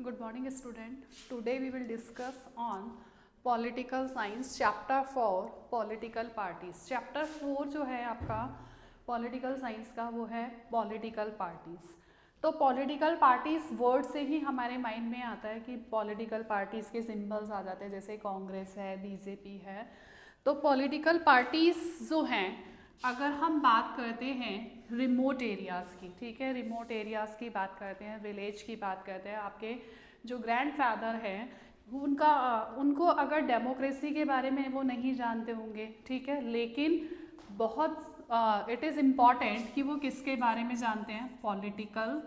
Good morning student. Today we will discuss on political science chapter 4 political parties. Chapter 4 जो है आपका political science का वो है political parties. तो political parties वर्ड से ही हमारे माइंड में आता है कि political parties के सिंबल्स आ जाते हैं, जैसे कांग्रेस है, बीजेपी है. तो political parties जो हैं, अगर हम बात करते हैं रिमोट एरियाज़ की, ठीक है, रिमोट एरियाज़ की बात करते हैं, विलेज की बात करते हैं, आपके जो ग्रैंडफादर हैं उनको अगर डेमोक्रेसी के बारे में वो नहीं जानते होंगे, ठीक है, लेकिन बहुत इट इज़ इम्पॉर्टेंट कि वो किसके बारे में जानते हैं, पॉलिटिकल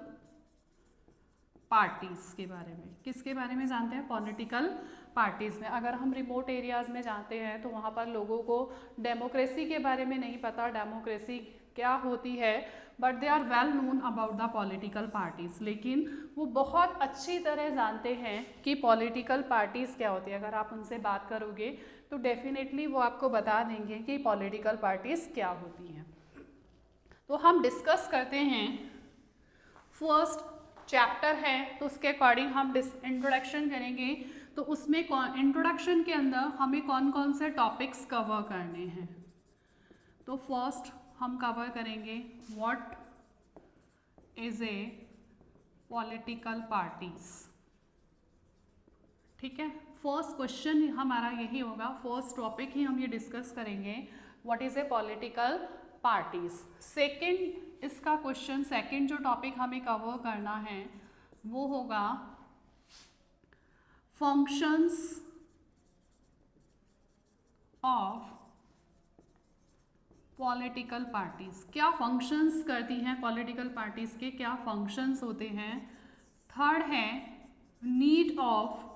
पार्टीज़ के बारे में. किसके बारे में जानते हैं, पॉलिटिकल पार्टीज़ में. अगर हम रिमोट एरियाज़ में जाते हैं तो वहाँ पर लोगों को डेमोक्रेसी के बारे में नहीं पता, डेमोक्रेसी क्या होती है, but they are well known about the political parties. लेकिन वो बहुत अच्छी तरह जानते हैं कि पॉलिटिकल पार्टीज़ क्या होती है. अगर आप उनसे बात करोगे तो डेफिनेटली वो आपको बता देंगे कि पॉलिटिकल पार्टीज़ क्या होती हैं. तो हम डिस्कस करते हैं, फर्स्ट चैप्टर है तो उसके अकॉर्डिंग हम इंट्रोडक्शन करेंगे. तो उसमें इंट्रोडक्शन के अंदर हमें कौन कौन से टॉपिक्स कवर करने हैं. तो फर्स्ट हम कवर करेंगे what is a political parties. ठीक है, फर्स्ट क्वेश्चन हमारा यही होगा, फर्स्ट टॉपिक ही हम ये डिस्कस करेंगे, what is a political parties. Second इसका क्वेश्चन, सेकंड जो टॉपिक हमें कवर करना है वो होगा फंक्शंस ऑफ पॉलिटिकल पार्टीज. क्या फंक्शंस करती हैं पॉलिटिकल पार्टीज के, क्या फंक्शंस होते हैं. थर्ड है नीड ऑफ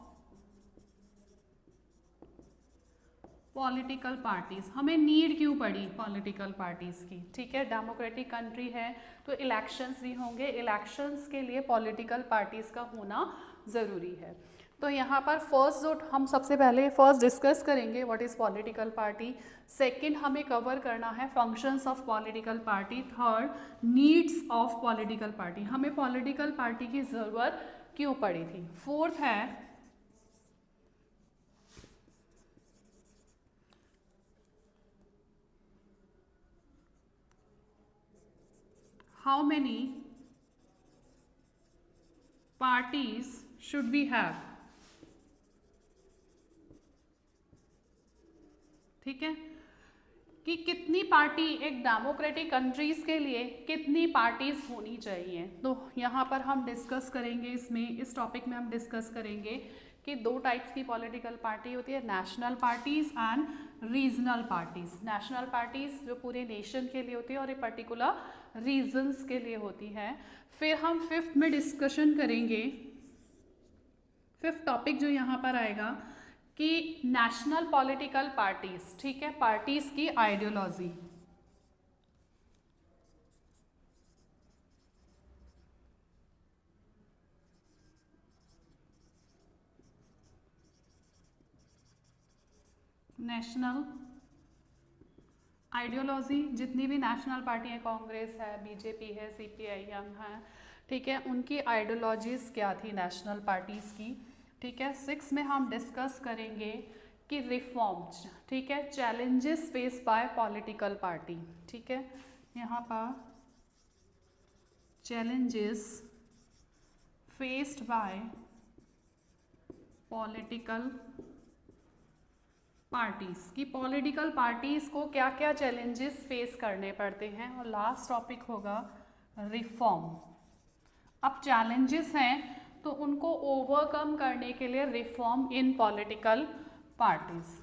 पॉलिटिकल पार्टीज. हमें नीड क्यों पड़ी पॉलिटिकल पार्टीज की, ठीक है, डेमोक्रेटिक कंट्री है तो इलेक्शंस भी होंगे, इलेक्शंस के लिए पॉलिटिकल पार्टीज का होना ज़रूरी है. तो यहाँ पर फर्स्ट जो हम सबसे पहले फर्स्ट डिस्कस करेंगे what is political party. Second हमें कवर करना है functions of political party. Third needs of political party, हमें पॉलिटिकल पार्टी की ज़रूरत क्यों पड़ी थी. फोर्थ है how many parties should we have. ठीक है, कि कितनी पार्टी एक डेमोक्रेटिक कंट्रीज के लिए कितनी पार्टीज होनी चाहिए. तो यहाँ पर हम डिस्कस करेंगे, इसमें इस टॉपिक में हम डिस्कस करेंगे कि दो टाइप्स की पॉलिटिकल पार्टी होती है, national parties and regional parties. National parties जो पूरे नेशन के लिए होती है और एक पर्टिकुलर रीजन्स के लिए होती है. फिर हम फिफ्थ में डिस्कशन करेंगे, फिफ्थ टॉपिक जो यहाँ पर आएगा कि नेशनल पॉलिटिकल पार्टीज, ठीक है, पार्टीज की आइडियोलॉजी. नेशनल आइडियोलॉजी, जितनी भी नेशनल पार्टी है, कांग्रेस है, बीजेपी है, सीपीआई है, ठीक है, उनकी आइडियोलॉजीज क्या थी नेशनल पार्टीज की. ठीक है, सिक्स में हम डिस्कस करेंगे कि रिफॉर्म्स, ठीक है, challenges face by political party. ठीक है, यहाँ पर challenges faced by political parties, की पॉलिटिकल पार्टीज को क्या क्या चैलेंजेस फेस करने पड़ते हैं. और लास्ट टॉपिक होगा रिफॉर्म. अब चैलेंजेस हैं तो उनको ओवरकम करने के लिए रिफॉर्म इन पॉलिटिकल पार्टीज.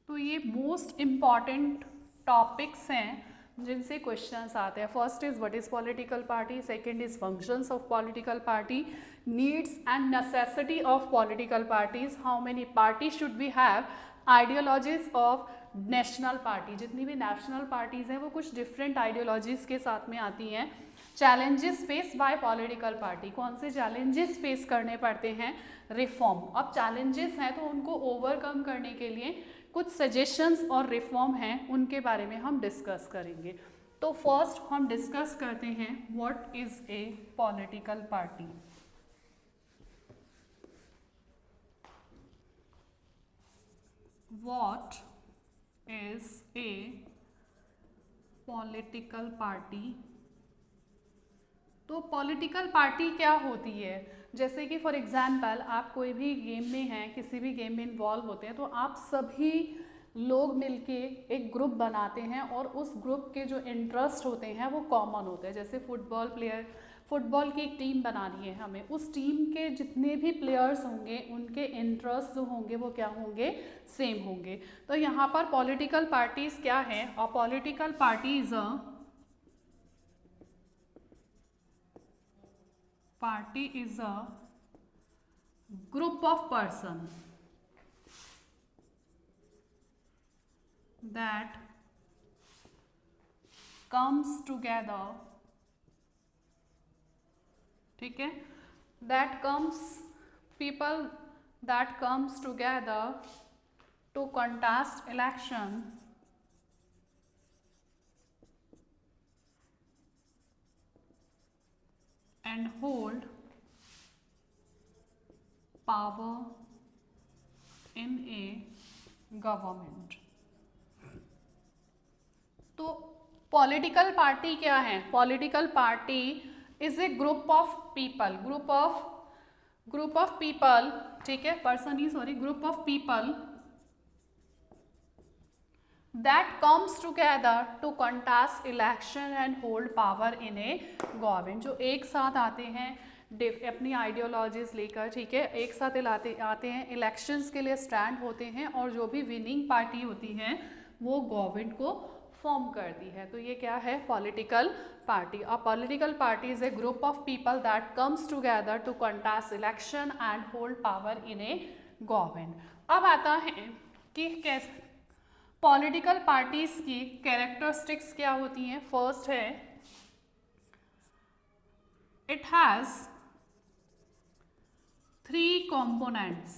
तो ये मोस्ट इम्पॉर्टेंट टॉपिक्स हैं जिनसे क्वेश्चंस आते हैं. First is what is political party, second is functions of political party, needs and necessity of political parties, how many party should we have, ideologies of national party. जितनी भी national parties हैं वो कुछ different ideologies के साथ में आती हैं. Challenges face by political party, कौन से चैलेंजेस फेस करने पड़ते हैं, रिफॉर्म. अब चैलेंजेस हैं तो उनको ओवरकम करने के लिए कुछ सजेशंस और रिफॉर्म हैं, उनके बारे में हम डिस्कस करेंगे. तो फर्स्ट हम डिस्कस करते हैं what is a political party. What is a political party. तो पॉलिटिकल पार्टी क्या होती है, जैसे कि फॉर एग्जांपल आप कोई भी गेम में हैं, किसी भी गेम में इन्वॉल्व होते हैं, तो आप सभी लोग मिलके एक ग्रुप बनाते हैं और उस ग्रुप के जो इंटरेस्ट होते हैं वो कॉमन होते हैं। जैसे फुटबॉल की एक टीम बनानी है हमें, उस टीम के जितने भी प्लेयर्स होंगे उनके इंटरेस्ट जो होंगे वो क्या होंगे, सेम होंगे। तो यहाँ पर पॉलिटिकल पार्टीज क्या है, और political parties party is a group of person that comes together, ठीक है, people that comes together to contest election and hold power in a government। तो पॉलिटिकल पार्टी क्या है, political party is a group of people, group of people, ठीक है, person he sorry, group of people that comes together to contest election and hold power in a government। जो एक साथ आते हैं अपनी आइडियोलॉजीज लेकर, ठीक है, एक साथ आते हैं, इलेक्शंस के लिए स्टैंड होते हैं, और जो भी विनिंग पार्टी होती है वो गवर्नमेंट को फॉर्म करती है। तो ये क्या है, political party. A political party is a group of people that comes together to contest election and hold power in a government. अब आता है कि कैसे पॉलिटिकल पार्टीज की कैरेक्टरिस्टिक्स क्या होती हैं। फर्स्ट है, इट हैज 3 कंपोनेंट्स,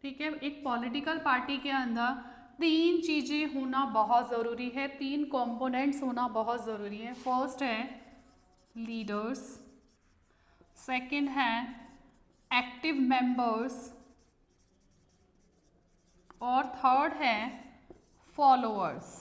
ठीक है, एक पॉलिटिकल पार्टी के अंदर 3 चीजें होना बहुत जरूरी है, 3 कंपोनेंट्स होना बहुत जरूरी है। फर्स्ट है लीडर्स, सेकंड है एक्टिव मेंबर्स, और थर्ड है फॉलोअर्स।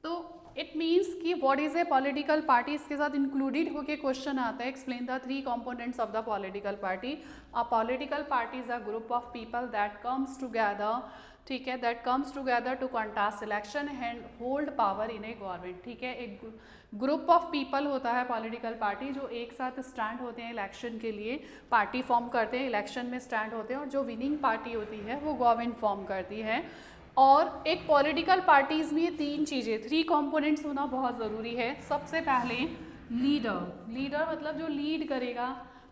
तो इट मीन्स कि what is a political party, इसके साथ इंक्लूडेड होके क्वेश्चन आता है, explain the 3 components of the political party. A political party is a group of people that comes together, ठीक है, that comes together to contest election and hold power in a government, ठीक है, एक group of people होता है political party, जो एक साथ स्टैंड होते हैं इलेक्शन के लिए, पार्टी फॉर्म करते हैं, इलेक्शन में स्टैंड होते हैं, और जो विनिंग पार्टी होती है वो गवर्नमेंट फॉर्म करती है। और एक पॉलिटिकल पार्टीज में 3 चीज़ें, 3 कंपोनेंट्स होना बहुत ज़रूरी है। सबसे पहले लीडर मतलब जो लीड करेगा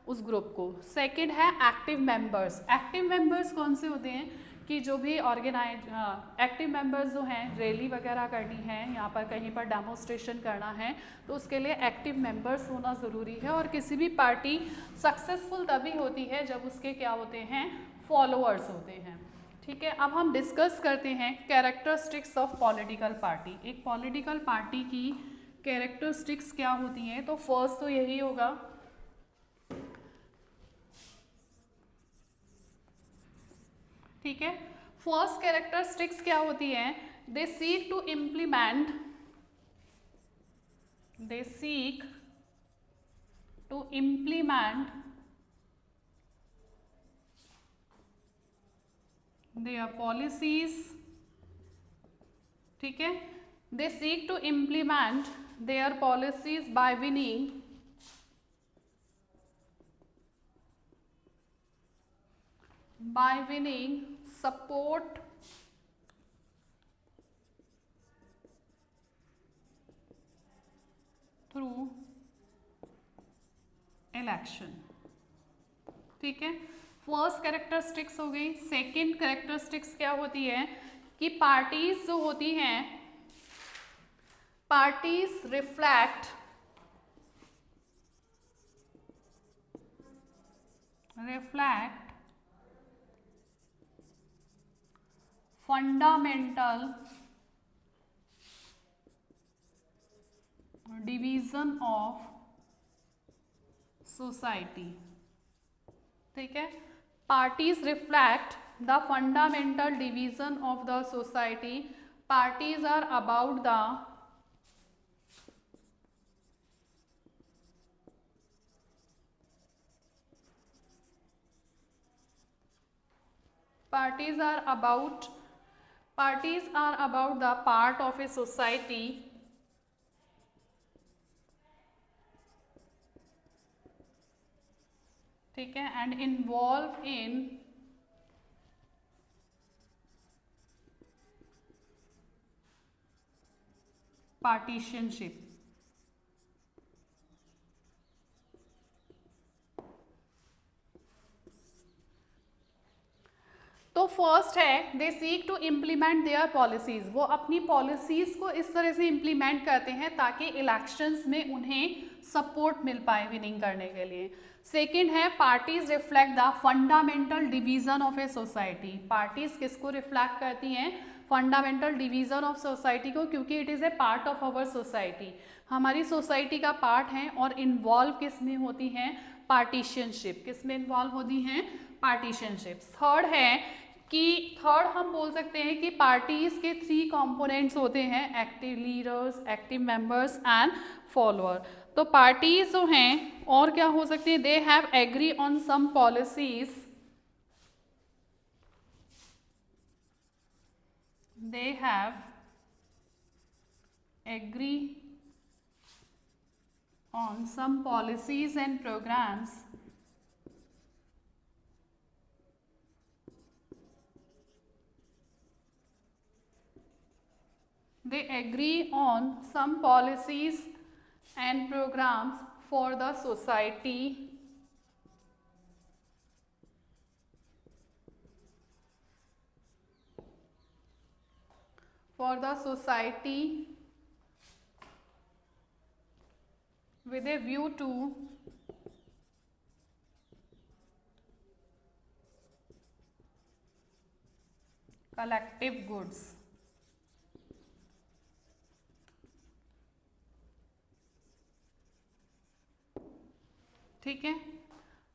उस ग्रुप को। सेकंड है एक्टिव मेंबर्स। एक्टिव मेंबर्स कौन से होते हैं कि जो भी एक्टिव मेंबर्स जो हैं, रैली वगैरह करनी है, यहाँ पर कहीं पर डेमोन्स्ट्रेशन करना है, तो उसके लिए एक्टिव मेंबर्स होना ज़रूरी है। और किसी भी पार्टी सक्सेसफुल तभी होती है जब उसके क्या होते हैं, फॉलोअर्स होते हैं, ठीक है। अब हम डिस्कस करते हैं कैरेक्टरिस्टिक्स ऑफ पॉलिटिकल पार्टी। एक पॉलिटिकल पार्टी की कैरेक्टरिस्टिक्स क्या होती हैं, तो फर्स्ट तो यही होगा, ठीक है, फर्स्ट कैरेक्टरिस्टिक्स क्या होती है, they seek to implement their policies, ठीक है, they seek to implement their policies by winning support through election, ठीक है, फर्स्ट कैरेक्टरिस्टिक्स हो गई। सेकंड कैरेक्टरिस्टिक्स क्या होती है कि पार्टीज जो होती हैं, parties reflect fundamental division of society, ठीक है। Parties reflect the fundamental division of the society. Parties are about the parties are about the part of a society ठीक है, and involve in partisanship। तो first है they seek to implement their policies, वो अपनी policies को इस तरह से इम्प्लीमेंट करते हैं ताकि इलेक्शंस में उन्हें सपोर्ट मिल पाए विनिंग करने के लिए। सेकंड है parties reflect the fundamental division of a society. Parties किसको रिफ्लेक्ट करती हैं? फंडामेंटल डिवीजन ऑफ सोसाइटी को, क्योंकि it is a part of our society, हमारी सोसाइटी का पार्ट है। और इन्वॉल्व किस में होती हैं? पार्टीशनशिप। किस में इन्वॉल्व होती हैं? पार्टीशनशिप। थर्ड हम बोल सकते हैं कि पार्टीज के 3 कंपोनेंट्स होते हैं, active leaders, active members and follower. तो पार्टीज जो हैं और क्या हो सकते हैं? They have agree on some policies, they have agree on some policies and programmes they agree on some policies and programs for the society with a view to collective goods। ठीक है,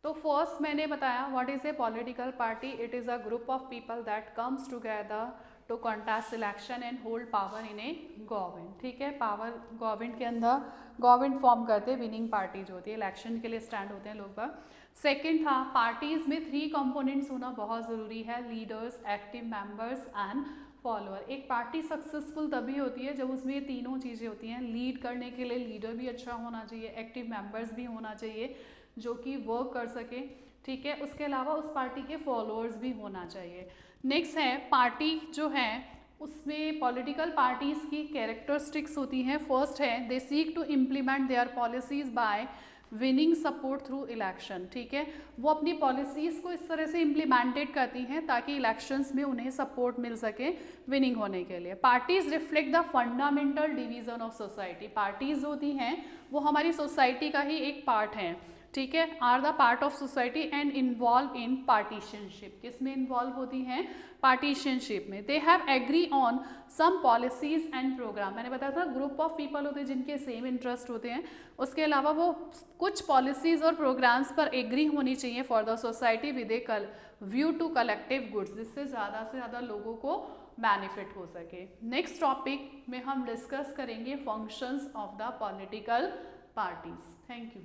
तो फर्स्ट मैंने बताया what is a political party. It is a group of people that comes together to contest election and hold power in a government. ठीक है, power government के अंदर government form करते, विनिंग पार्टी जो होती है, इलेक्शन के लिए स्टैंड होते हैं लोग बाग। सेकेंड था पार्टीज में 3 कंपोनेंट्स होना बहुत ज़रूरी है, leaders, active members and follower. एक पार्टी सक्सेसफुल तभी होती है जब उसमें ये तीनों चीज़ें होती हैं। लीड करने के लिए लीडर भी अच्छा होना चाहिए, एक्टिव मेंबर्स भी होना चाहिए जो कि वर्क कर सके। ठीक है, उसके अलावा उस पार्टी के फॉलोअर्स भी होना चाहिए। नेक्स्ट है पार्टी जो है उसमें पॉलिटिकल पार्टीज की कैरेक्टरिस्टिक्स होती हैं। फर्स्ट है they seek to implement their policies by winning support through election. ठीक है, वो अपनी पॉलिसीज़ को इस तरह से इम्प्लीमेंटेड करती हैं ताकि इलेक्शंस में उन्हें सपोर्ट मिल सके विनिंग होने के लिए। Parties reflect the fundamental division of society. Parties होती हैं वो हमारी सोसाइटी का ही एक पार्ट है। ठीक है, are the part of society and involve in partisanship. किस में इन्वॉल्व होती हैं? पार्टीशनशिप में। They have agree on some policies and programme. मैंने बताया था ग्रुप ऑफ पीपल होते हैं जिनके सेम इंटरेस्ट होते हैं। उसके अलावा वो कुछ पॉलिसीज और प्रोग्राम्स पर एग्री होनी चाहिए for the society with a view to collective goods, जिससे ज़्यादा से ज़्यादा लोगों को बेनिफिट हो सके। नेक्स्ट टॉपिक में हम डिस्कस करेंगे functions of the political parties. Thank you.